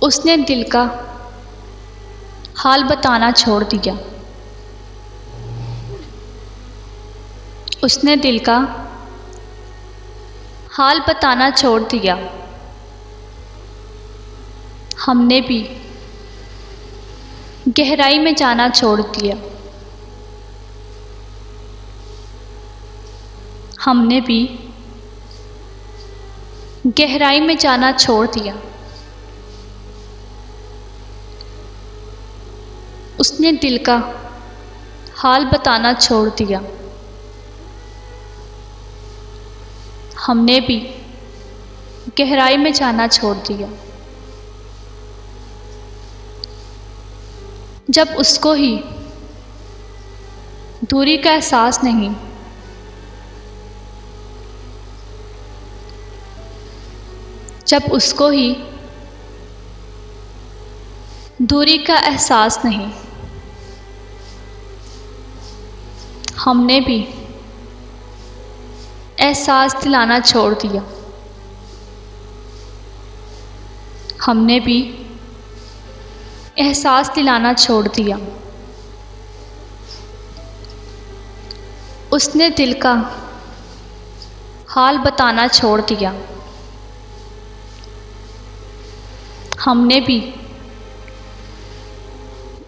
उसने दिल का हाल बताना छोड़ दिया। उसने दिल का हाल बताना छोड़ दिया। हमने भी गहराई में जाना छोड़ दिया। हमने भी गहराई में जाना छोड़ दिया। उसने दिल का हाल बताना छोड़ दिया। हमने भी गहराई में जाना छोड़ दिया। जब उसको ही दूरी का एहसास नहीं, जब उसको ही दूरी का एहसास नहीं, हमने भी एहसास दिलाना छोड़ दिया। हमने भी एहसास दिलाना छोड़ दिया। उसने दिल का हाल बताना छोड़ दिया। हमने भी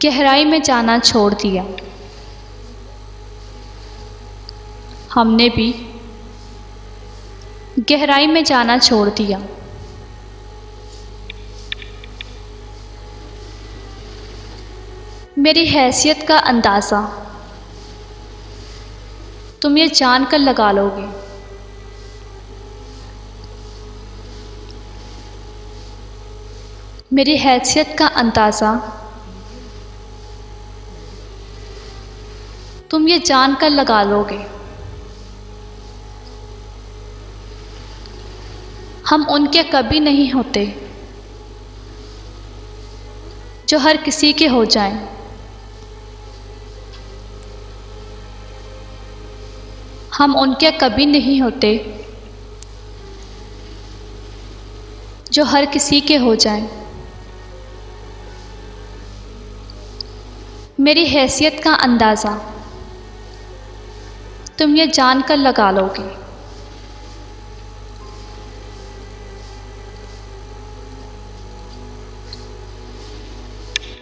गहराई में जाना छोड़ दिया। हमने भी गहराई में जाना छोड़ दिया। मेरी हैसियत का अंदाज़ा तुम ये जान कर लगा लोगे, मेरी हैसियत का अंदाज़ा तुम ये जान कर लगा लोगे। हम उनके कभी नहीं होते जो हर किसी के हो जाएं। हम उनके कभी नहीं होते जो हर किसी के हो जाएं। मेरी हैसियत का अंदाज़ा तुम ये जान कर लगा लोगे।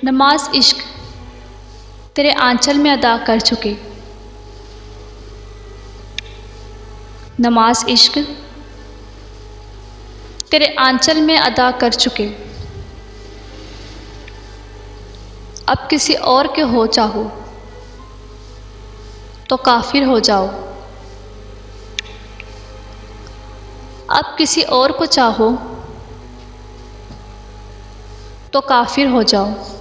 नमाज इश्क तेरे आंचल में अदा कर चुके। नमाज इश्क तेरे आंचल में अदा कर चुके। अब किसी और के हो चाहो तो काफिर हो जाओ। अब किसी और को चाहो तो काफिर हो जाओ।